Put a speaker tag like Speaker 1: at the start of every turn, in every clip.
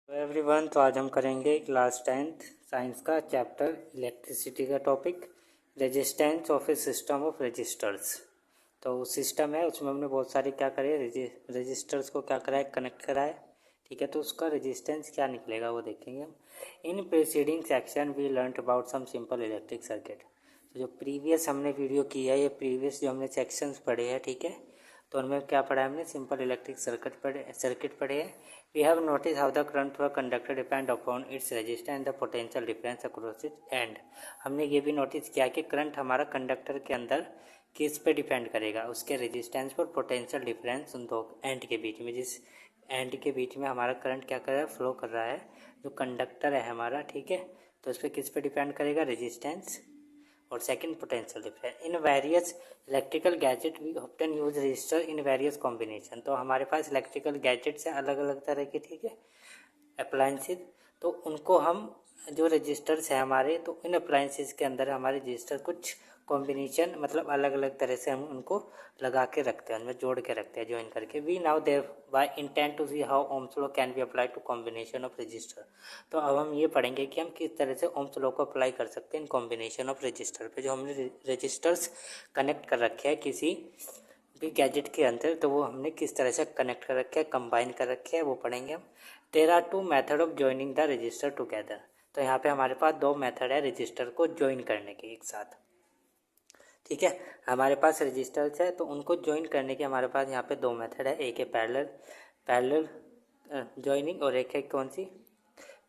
Speaker 1: Everyone, तो आज हम करेंगे क्लास 10th साइंस का चैप्टर इलेक्ट्रिसिटी का topic resistance of a system of resistors. तो सिस्टम है, उसमें हमने बहुत सारे क्या करे, रजिस्टर्स को क्या कराए, कनेक्ट कराए। ठीक है, तो उसका रेजिस्टेंस क्या निकलेगा वो देखेंगे हम। In preceding section we learn about some simple electric circuit. तो जो प्रीवियस हमने वीडियो किया है, ये प्रीवियस जो हमने सेक्शंस पढ़े हैं, ठीक है, तो उनमें क्या पढ़ा है हमने, सिंपल इलेक्ट्रिक सर्किट पढ़े हैं। We have notice how the current through a conductor depend upon its resistance and the potential difference across it and. हमने ये भी नोटिस किया कि करंट हमारा कंडक्टर के अंदर किस पे डिपेंड करेगा, उसके रेजिस्टेंस पर, पोटेंशियल डिफरेंस उन दो एंड के बीच में, जिस एंड के बीच में हमारा करंट क्या कर रहा है, फ्लो कर रहा है, जो कंडक्टर है हमारा, ठीक है, तो उस पर किस पे डिपेंड करेगा, रेजिस्टेंस और second potential difference. In various electrical gadget we often use resistor in various combination. तो हमारे पास इलेक्ट्रिकल गैजेट्स हैं अलग अलग तरह के, ठीक है, अप्लायंसेज, तो उनको हम जो रजिस्टर्स हैं हमारे, तो इन अप्लायंसेज के अंदर हमारे रजिस्टर कुछ कॉम्बिनेशन, मतलब अलग अलग तरह से हम उनको लगा के रखते हैं, उनमें जोड़ के रखते हैं, ज्वाइन करके। We now thereby intent to see how Ohm's law can be apply to combination of resistor. तो अब हम ये पढ़ेंगे कि हम किस तरह से ओम्स लॉ को अप्लाई कर सकते हैं इन कॉम्बिनेशन ऑफ रजिस्टर पे। जो हमने रजिस्टर्स कनेक्ट कर रखे हैं किसी भी गैजेट के अंदर, तो वो हमने किस तरह से कनेक्ट कर रखे हैं, कंबाइन कर रखे हैं, वो पढ़ेंगे हम। There are two method of joining the resistor together. तो यहाँ पे हमारे पास दो मेथड है रजिस्टर को ज्वाइन करने के एक साथ, ठीक है। हमारे पास रजिस्टर्स है, तो उनको ज्वाइन करने के हमारे पास यहाँ पे दो मेथड है। एक है पैरेलल ज्वाइनिंग, और एक है कौन सी,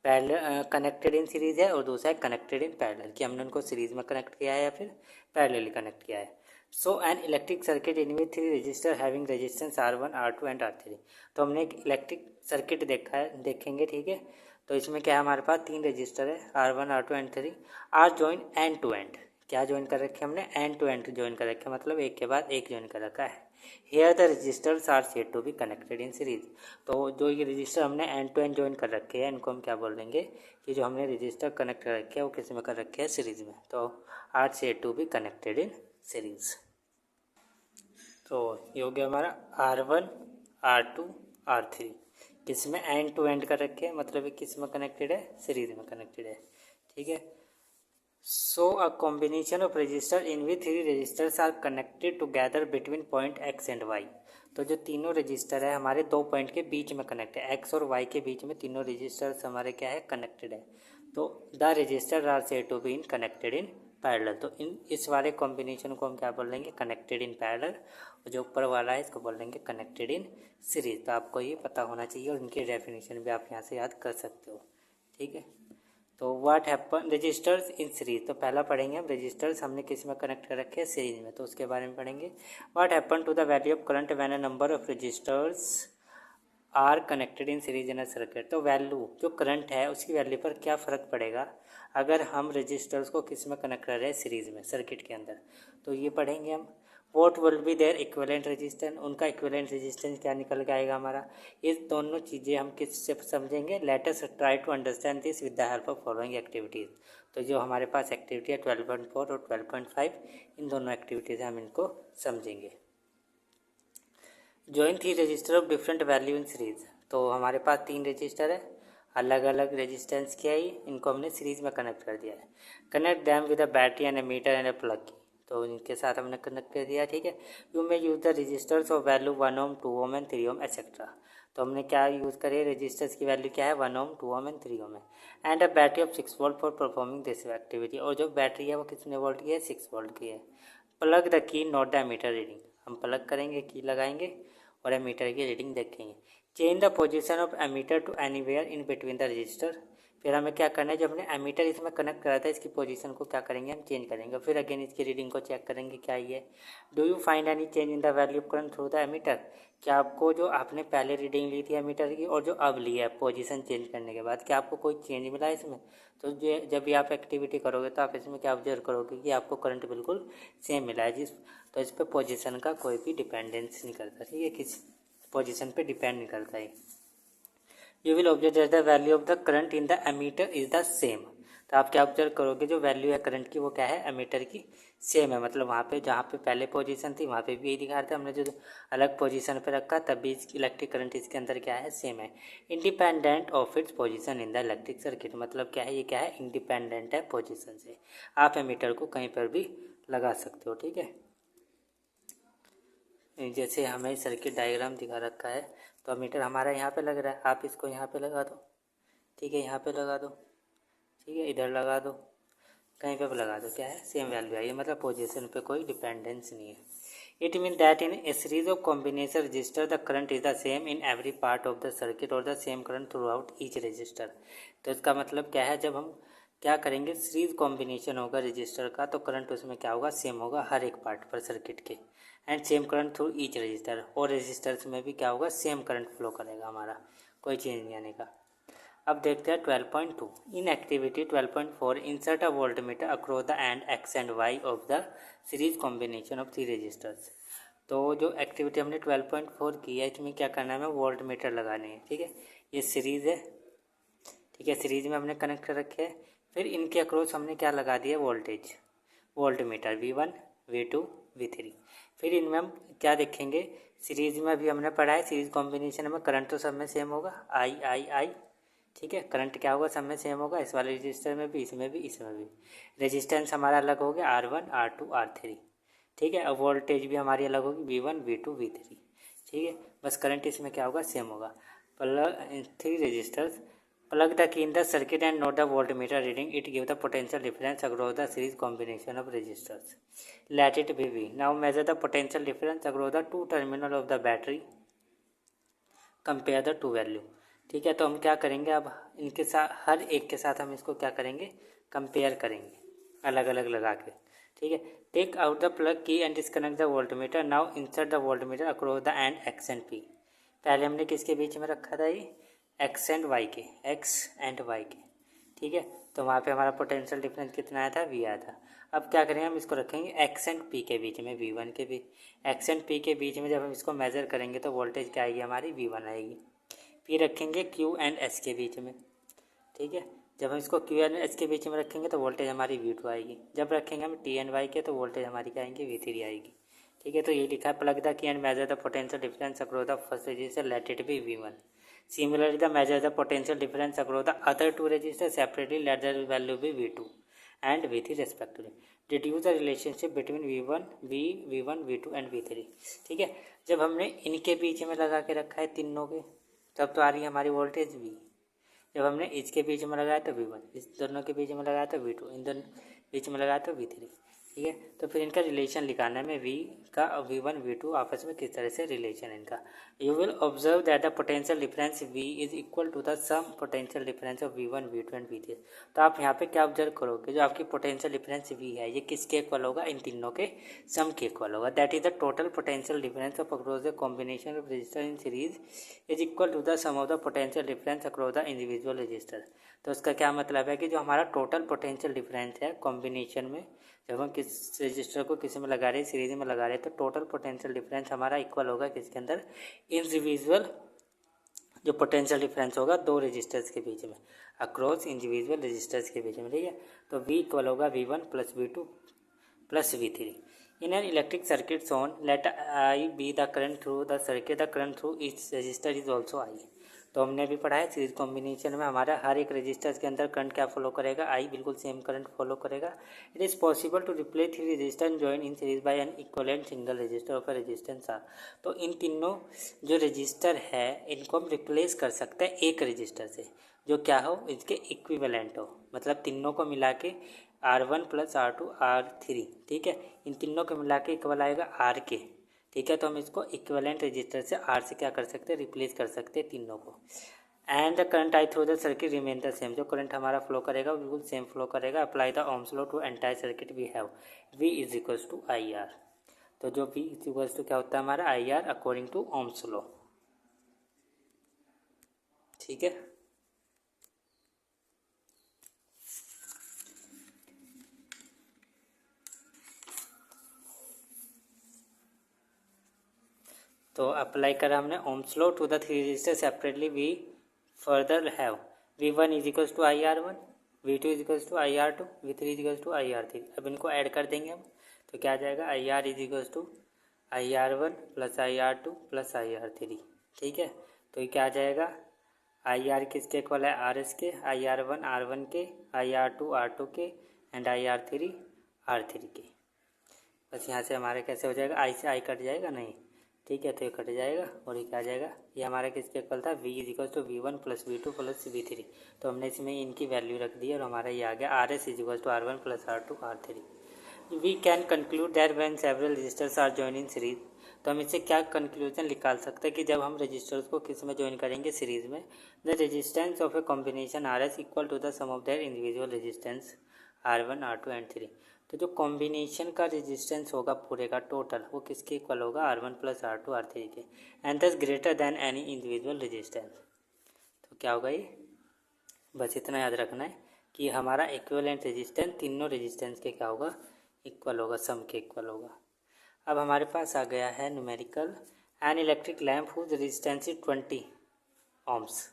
Speaker 1: पैरेलल कनेक्टेड इन सीरीज है, और दूसरा है कनेक्टेड इन पैरेलल, कि हमने उनको सीरीज में कनेक्ट किया है या फिर पैरेलली कनेक्ट किया है। So an electric circuit in with three register having resistance R1 R2 and R3। तो हमने एक इलेक्ट्रिक सर्किट देखा है, देखेंगे, ठीक है। तो इसमें क्या है, हमारे पास तीन रजिस्टर है, R1 R2 and 3 R join end to end. क्या ज्वाइन कर रखे हमने, एंड टू एंड ज्वाइन कर रखे, मतलब एक के बाद एक ज्वाइन कर रखा है। Here the registers are said to be connected in series. तो जो ये रजिस्टर हमने एंड टू एंड ज्वाइन कर रखे हैं, इनको हम क्या बोल देंगे कि जो हमने रजिस्टर कनेक्ट कर रखे हैं वो किस में कर रखे हैं, सीरीज में। तो are said to be connected in series. तो ये हो गया हमारा R1 R2 R3, किस में एंड टू एंड कर रखे हैं, मतलब ये किस में कनेक्टेड है, सीरीज में कनेक्टेड है, ठीक है। So a combination of resistor in which three resistors are connected together between point x and y। तो जो तीनों रजिस्टर है हमारे दो पॉइंट के बीच में कनेक्ट है, x और y के बीच में तीनों रजिस्टर्स हमारे क्या है, कनेक्टेड है। तो the register are said to be in connected in parallel. तो इन इस वाले कॉम्बिनेशन को हम क्या बोल देंगे, कनेक्टेड इन पैरेलल, और जो ऊपर वाला है इसको बोल देंगे कनेक्टेड इन सीरीज। तो आपको ये पता होना चाहिए, और इनकी डेफिनेशन भी आप यहाँ से याद कर सकते हो, ठीक है। तो what happen registers in series. तो पहला पढ़ेंगे हम, रजिस्टर्स हमने किस में कनेक्ट कर रखे हैं, सीरीज में, तो उसके बारे में पढ़ेंगे। What happen to the value of current when a number of registers are connected in series in a circuit. तो वैल्यू, जो करंट है उसकी वैल्यू पर क्या फ़र्क पड़ेगा अगर हम रजिस्टर्स को किस में कनेक्ट कर रहे हैं, सीरीज में, सर्किट के अंदर। तो ये पढ़ेंगे हम। What will be there equivalent resistance, उनका इक्विवेलेंट रेजिस्टेंस क्या निकल के आएगा हमारा। ये दोनों चीज़ें हम किससे समझेंगे, let us try to understand this with the help of following activities. तो जो हमारे पास एक्टिविटी है 12.4 और 12.5, इन दोनों एक्टिविटीज़ हम इनको समझेंगे। Join three register of different value in series. तो हमारे पास तीन रजिस्टर है, अलग अलग रेजिस्टेंस की है, इनको हमने सीरीज में कनेक्ट कर दिया है। Connect them with a battery and a meter and a plug key. तो इनके साथ हमने कनेक्ट कर दिया, ठीक है। You may use the registers of value 1 ohm 2 ohm and 3 ohm etcetera. तो हमने क्या यूज़ करे, रजिस्टर्स की वैल्यू क्या है, 1 ओम 2 ओम एंड 3 ओम है। And a battery of 6 volt for performing this activity. और जो बैटरी है वो कितने वोल्ट की है, 6 वोल्ट की है। Plug the key note the meter reading. हम प्लग करेंगे, की लगाएंगे और एमीटर की रीडिंग देखेंगे। Change the position of ammeter to anywhere in between the register. फिर हमें क्या करना है, जब हमने एमीटर इसमें कनेक्ट करा था इसकी पोजीशन को क्या करेंगे, हम चेंज करेंगे। फिर अगेन इसकी रीडिंग को चेक करेंगे क्या ये। Do you find any change in the value of current through the ammeter. क्या आपको जो आपने पहले रीडिंग ली थी एमीटर की और जो अब ली है पोजीशन चेंज करने के बाद, क्या आपको कोई चेंज मिला इसमें। तो जो जब भी आप एक्टिविटी करोगे तो आप इसमें क्या ऑब्जर्व करोगे कि आपको करंट बिल्कुल सेम मिला है, जिस तो इस पर पोजीशन का कोई भी डिपेंडेंस नहीं करता, ठीक है, किस पोजीशन पे डिपेंड नहीं करता है। You will observe that the value of the current in the ammeter is the same. तो आप क्या ऑब्जर्व करोगे, जो वैल्यू है करंट की वो क्या है, एमीटर की सेम है। मतलब वहाँ पे जहाँ पे पहले पोजीशन थी वहाँ पे भी यही दिखा रहा था, हमने जो अलग पोजीशन पे रखा तब भी इलेक्ट्रिक करंट इसके अंदर क्या है, सेम है। Independent of its position in the electric circuit, मतलब क्या है, ये क्या है, इंडिपेंडेंट है पोजीशन से। आप एमीटर को कहीं पर भी लगा सकते हो, ठीक है। जैसे हमें सर्किट डायग्राम दिखा रखा है, तो एमीटर हमारा यहाँ पे लग रहा है, आप इसको यहाँ पे लगा दो, ठीक है, यहाँ पे लगा दो, ठीक है, इधर लगा दो, कहीं पे भी लगा दो, क्या है, सेम वैल्यू है। ये मतलब पोजीशन पे कोई डिपेंडेंस नहीं है। It mean that in a series of combination register the current is the same in every part of the circuit और the same current throughout each register. तो इसका मतलब क्या है, जब हम क्या करेंगे, सीरीज कॉम्बिनेशन होगा रजिस्टर का, तो करंट उसमें क्या होगा, सेम होगा हर एक पार्ट पर सर्किट के, and same current through each register, और रजिस्टर्स में भी क्या होगा, सेम करंट फ्लो करेगा हमारा, कोई चेंज नहीं आने का। अब देखते हैं 12.2 in activity 12.4 insert a voltmeter across the end X and Y of the series combination of 3 registers. तो जो एक्टिविटी हमने 12.4 की है, इसमें क्या करना है, हमें वोल्टमीटर लगाने हैं, ठीक है। ये सीरीज है, ठीक है, सीरीज में हमने कनेक्ट कर रखे हैं। फिर इनके अक्रॉस हमने क्या लगा दिया, voltage, voltmeter V1 V2 V3। फिर इनमें हम क्या देखेंगे, सीरीज में अभी हमने पढ़ा है, सीरीज कॉम्बिनेशन में करंट तो सब में सेम होगा, I, ठीक है, करंट क्या होगा, सब में सेम होगा, इस वाले रजिस्टर में भी, इसमें भी, इसमें भी। रेजिस्टेंस हमारा अलग हो गया, R1 R2 R3, ठीक है। अब वोल्टेज भी हमारी अलग होगी, V1 V2 V3, ठीक है। बस करंट इसमें क्या होगा, सेम होगा। Plug 3 registers, plug the key in the circuit and note the voltmeter reading. It gives the potential difference across the series combination of resistors. Let it be V. Now measure the potential difference across the two terminal of the battery. Compare the two value. ठीक है, तो हम क्या करेंगे, अब इनके साथ हर एक के साथ हम इसको क्या करेंगे, कंपेयर करेंगे, अलग अलग लगा के, ठीक है। टेक आउट द प्लग की and disconnect the voltmeter. Now insert the voltmeter across the end X and P. पहले हमने किसके बीच में रखा था, ये एक्स एंड वाई के, एक्स एंड वाई के, ठीक है। तो वहाँ पे हमारा पोटेंशियल डिफरेंस कितना आया था, वी आया था। अब क्या करेंगे, हम इसको रखेंगे एक्स एंड पी के बीच में, V1 के भी, एक्स एंड पी के बीच में जब हम इसको मेज़र करेंगे तो वोल्टेज क्या आएगी, हमारी V1 आएगी। पी रखेंगे Q एंड S के बीच में, ठीक है। जब हम इसको Q एंड S के बीच में रखेंगे तो वोल्टेज हमारी V2 आएगी। जब रखेंगे हम T एंड Y के तो वोल्टेज हमारी क्या आएंगी, V3 आएगी, ठीक है। तो ये लिखा है, प्लग द की and measure the potential difference across the first resistor, let it be V1। Similarly, the measure the potential difference across the other two resistors separately, let the value be V2 and V3 respectively. Deduce the relationship between V1, V2 and V3, ठीक है। जब हमने इनके बीच में लगा के रखा है तीनों के, तब तो आ रही है हमारी वोल्टेज V। जब हमने इसके बीच में लगाया तो V1, इस दोनों के बीच में लगाया तो V2, इन दोनों बीच में लगाया तो V3, ठीक है। तो फिर इनका रिलेशन लिखाना है, मैं V का V1 V2 आपस में किस तरह से रिलेशन है इनका। You will observe that the potential difference V is equal to the sum potential difference of V1 V2 and V3। तो आप यहाँ पे क्या ऑब्जर्व करोगे, जो आपकी पोटेंशियल डिफरेंस V है, ये किसके इक्वल होगा, इन तीनों के सम के इक्वल होगा। That is the total potential difference of across the combination of register in series is equal to the sum of the potential difference across the individual register. तो इसका क्या मतलब है कि जो हमारा टोटल पोटेंशियल डिफरेंस है कॉम्बिनेशन में, जब हम किस रजिस्टर को किसी में लगा रहे हैं, सीरीज में लगा रहे हैं, तो टोटल पोटेंशियल डिफरेंस हमारा इक्वल होगा किसके अंदर, इंडिविजुअल जो पोटेंशियल डिफरेंस होगा दो रजिस्टर्स के बीच में, अक्रॉस इंडिविजुअल रजिस्टर्स के बीच में, ठीक है। तो V इक्वल होगा V1 plus V2 plus V3। In an electric circuit shown, let I be the current through the circuit, the current through each register is also I। तो हमने भी पढ़ा है, सीरीज कॉम्बिनेशन में हमारा हर एक रजिस्टर्स के अंदर करंट क्या फॉलो करेगा, I बिल्कुल सेम करंट फॉलो करेगा। It is possible to replace 3 register join in series by an equivalent single register of a resistance R। तो इन तीनों जो रजिस्टर है इनको हम रिप्लेस कर सकते हैं एक रजिस्टर से, जो क्या हो, इसके इक्विवेलेंट हो, मतलब तीनों को मिला के R1 प्लस R2 R3, ठीक है। इन तीनों को मिला के इक्वल आएगा R के, ठीक है। तो हम इसको इक्विवेलेंट रजिस्टर से R से क्या कर सकते हैं, रिप्लेस कर सकते हैं तीनों को। And the current I through the circuit remain the same, जो करंट हमारा फ्लो करेगा वो बिल्कुल सेम फ्लो करेगा। Apply the ohm's law to entire circuit we have, V is equals to I R. तो जो V इज इक्वल्स टू क्या होता है हमारा, I R according to ohm's law, ठीक है। तो अप्लाई करा हमने ohm's law to the 3 register separately. We further have V1 is equals to I R one, V2 is equals to IR2, V3 is equals to IR3। अब इनको add कर देंगे हम तो क्या आ जाएगा, IR is equals to IR1 plus IR2 plus IR3। ठीक है, तो ये क्या आ जाएगा, IR किसके इक्वल है, RS के, IR1 R1 के, IR2 R2 के एंड IR3 R3 के। बस यहाँ से हमारे कैसे हो जाएगा, I से I कट जाएगा नहीं, ठीक है, तो ये कट जाएगा और ये क्या आ जाएगा, ये हमारा किसके इक्वल था, V is equal to V1 plus V2 plus V3। तो हमने इसमें इनकी वैल्यू रख दी और हमारा ये आ गया RS is equal to R1 plus R2 R3। We can conclude that when several registers are join in series. तो हम इससे क्या कंक्लूजन निकाल सकते हैं कि जब हम रजिस्टर्स को किस में ज्वाइन करेंगे, सीरीज में, the resistance of a combination R S equal to the sum of their individual resistance R1 R2 and 3। तो जो कॉम्बिनेशन का रेजिस्टेंस होगा पूरे का टोटल, वो किसके इक्वल होगा, R1 प्लस R2 R3 के, एंड दस greater than any individual resistance. तो क्या होगा ये, बस इतना याद रखना है कि हमारा इक्विवेलेंट रेजिस्टेंस तीनों रेजिस्टेंस के क्या होगा, इक्वल होगा, सम के इक्वल होगा। अब हमारे पास आ गया है numerical, an electric lamp whose resistance is 20 ohms।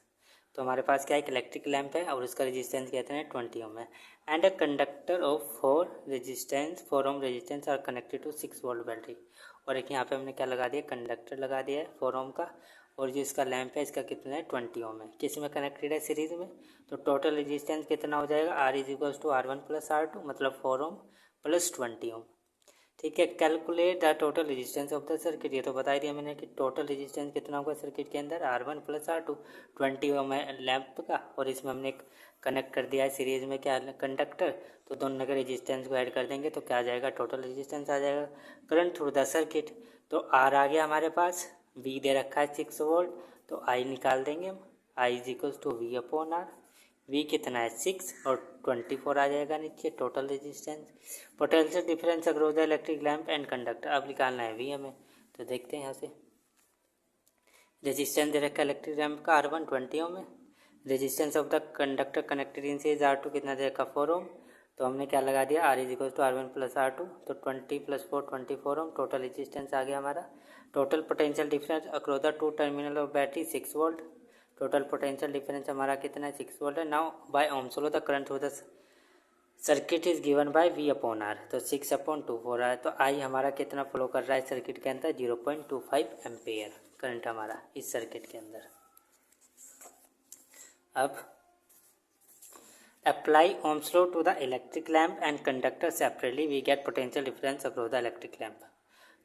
Speaker 1: तो हमारे पास क्या एक इलेक्ट्रिक लैम्प है और उसका रेजिस्टेंस कहते हैं 20 ohm है, and a conductor of 4 ohm resistance are connected to 6 volt battery. और एक यहाँ पे हमने क्या लगा दिया, कंडक्टर लगा दिया है 4 ohm का, और जो इसका लैम्प है इसका कितना है, 20 ohm है, किस में कनेक्टेड है, सीरीज में। तो टोटल रेजिस्टेंस कितना हो जाएगा, R is equals to R1 plus R2 मतलब 4 ohm प्लस 20 ohm। ठीक है, calculate the total resistance of the circuit. ये तो बता ही दिया मैंने कि टोटल रेजिस्टेंस कितना होगा सर्किट के अंदर, R1 प्लस R2, 20 ohm है लैंप का, और इसमें हमने कनेक्ट कर दिया है सीरीज में क्या, कंडक्टर। तो दोनों के रेजिस्टेंस को ऐड कर देंगे तो क्या आ जाएगा, टोटल रेजिस्टेंस आ जाएगा करंट थ्रू द सर्किट। तो R आ गया हमारे पास, V दे रखा है 6 volt, तो I निकाल देंगे हम, I is equals to V upon R। V कितना है 6 और 24 आ जाएगा नीचे total resistance. Potential difference across the electric lamp and conductor, अब निकालना है V हमें, तो देखते हैं यहाँ से। रेजिस्टेंस दे रखा है इलेक्ट्रिक लैंप का R1 20 ohm है, resistance of the conductor connected in series R2 कितना दे रखा 4 ohm। तो हमने क्या लगा दिया, R is equal to R1 plus R2, तो 20 प्लस 4 24 ohm टोटल रेजिस्टेंस आ गया हमारा। Total potential difference across the 2 terminal of battery 6 volt। Total potential difference हमारा कितना है, 6 volt है। Now by ohm's law the current through the circuit is given by V upon R, तो 6/2 रहा है। तो I हमारा कितना फ्लो कर रहा है सर्किट के अंदर, 0.25 एम्पेयर करंट हमारा इस सर्किट के अंदर। अब apply ohm's law to the electric lamp and conductor separately, we get potential difference across the electric lamp.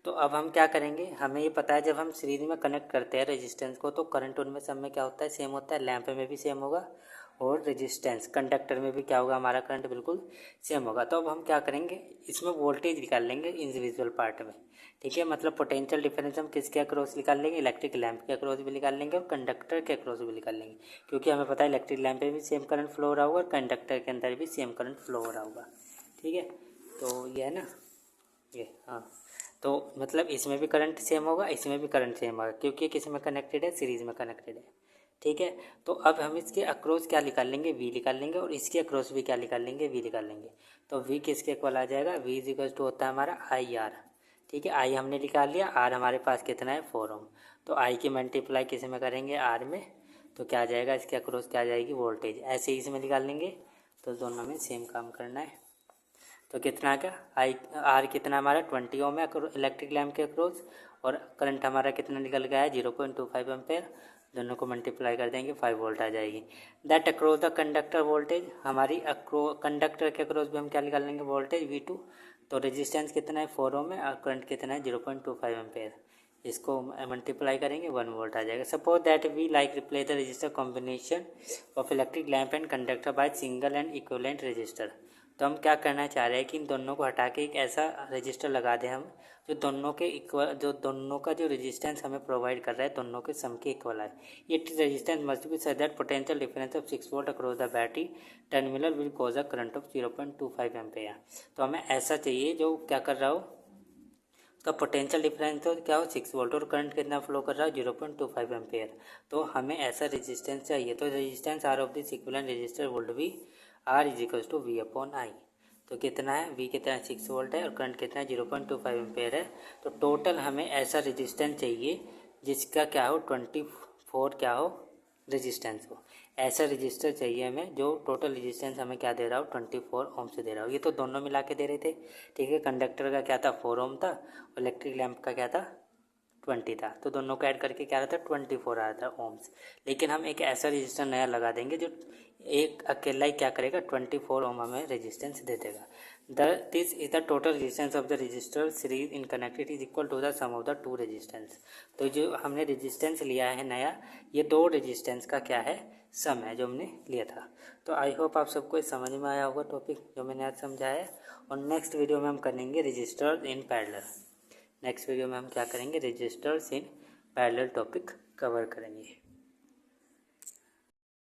Speaker 1: तो अब हम क्या करेंगे, हमें ये पता है जब हम सीरीज में कनेक्ट करते हैं रेजिस्टेंस को तो करंट उनमें सब में क्या होता है, सेम होता है, लैंप में भी सेम होगा और रेजिस्टेंस कंडक्टर में भी क्या होगा, हमारा करंट बिल्कुल सेम होगा। तो अब हम क्या करेंगे, इसमें वोल्टेज निकाल लेंगे इंडिविजुअल पार्ट में। ठीक है, मतलब पोटेंशियल डिफरेंस हम किसके अक्रॉस निकाल लेंगे, इलेक्ट्रिक लैंप के अक्रॉस भी निकाल लेंगे और कंडक्टर के अक्रॉस भी निकाल लेंगे, क्योंकि हमें पता है इलेक्ट्रिक लैंप में भी सेम करंट फ्लो हो रहा होगा और कंडक्टर के अंदर भी सेम करंट फ्लो हो रहा होगा। ठीक है, तो ये है ना, ये हाँ, तो मतलब इसमें भी करंट सेम होगा, इसमें भी करंट सेम होगा, क्योंकि किस में कनेक्टेड है, सीरीज में कनेक्टेड है। ठीक है, तो अब हम इसके अक्रॉस क्या निकाल लेंगे, V निकाल लेंगे, और इसके अक्रॉस भी क्या निकाल लेंगे, V निकाल लेंगे। तो V किसके इक्वल आ जाएगा, V इज इक्वल टू होता है हमारा IR। ठीक है, I हमने निकाल लिया, R हमारे पास कितना है 4 ohm, तो I की मल्टीप्लाई किस में करेंगे, R में, तो क्या आ जाएगा, इसके अक्रॉस क्या आ जाएगी, वोल्टेज। ऐसे ही इसमें निकाल लेंगे, तो दोनों में सेम काम करना है। तो कितना आ गया, R कितना हमारा 20 ohm है इलेक्ट्रिक लैम्प के अक्रॉस, और करंट हमारा कितना निकल गया है 0.25 एम्पेयर, दोनों को मल्टीप्लाई कर देंगे 5 volt आ जाएगी। That across the conductor voltage, हमारी कंडक्टर के अक्रॉस भी हम क्या निकाल लेंगे, वोल्टेज V2। तो रेजिस्टेंस कितना है 4 ohm है और करंट कितना है 0.25 एम्पेयर, इसको मल्टीप्लाई करेंगे 1 volt आ जाएगा। Suppose that we like replace the register combination of electric lamp and conductor by single and equivalent register. तो हम क्या करना चाह रहे हैं कि इन दोनों को हटा के एक ऐसा रजिस्टर लगा दें हम, जो दोनों के इक्वल, जो दोनों का जो रेजिस्टेंस हमें प्रोवाइड कर रहा है दोनों के सम के इक्वल है। ये resistance must be such that potential difference of 6 volt across the battery terminal will cause a current of 0.25 ampere. तो हमें ऐसा चाहिए जो क्या कर रहा हो, उसका पोटेंशियल डिफरेंस तो क्या हो 6 volt और करंट कितना फ्लो कर रहा है 0.25 एम्पेयर। तो हमें ऐसा रेजिस्टेंस चाहिए, तो resistance R of this equivalent register would be R is equals to V upon I। तो कितना है, V कितना है 6 volt है और करंट कितना है 0.25 एम्पेयर है। तो टोटल हमें ऐसा रेजिस्टेंस चाहिए जिसका क्या हो 24 क्या हो रेजिस्टेंस हो। ऐसा रजिस्टर चाहिए हमें जो टोटल रेजिस्टेंस हमें क्या दे रहा हो 24 ओम से दे रहा हो। ये तो दोनों मिला के दे रहे थे, ठीक है। कंडक्टर का क्या था 4 ओम था, इलेक्ट्रिक लैंप का क्या था 20 था, तो दोनों को ऐड करके क्या रहा था 24 आ रहा था ओम्स। लेकिन हम एक ऐसा रजिस्टर नया लगा देंगे जो एक अकेला ही क्या करेगा 24 ओम हमें रेजिस्टेंस दे देगा। This is the total resistance of the register series in connected is equal to the sum of the two resistance. तो जो हमने रेजिस्टेंस लिया है नया, ये दो रेजिस्टेंस का क्या है सम है जो हमने लिया था। तो आई होप आप सबको समझ में आया होगा टॉपिक जो मैंने आज समझाया है। और नेक्स्ट वीडियो में हम करेंगे register in parallel. Next video में हम क्या करेंगे registers in parallel topic cover करेंगे।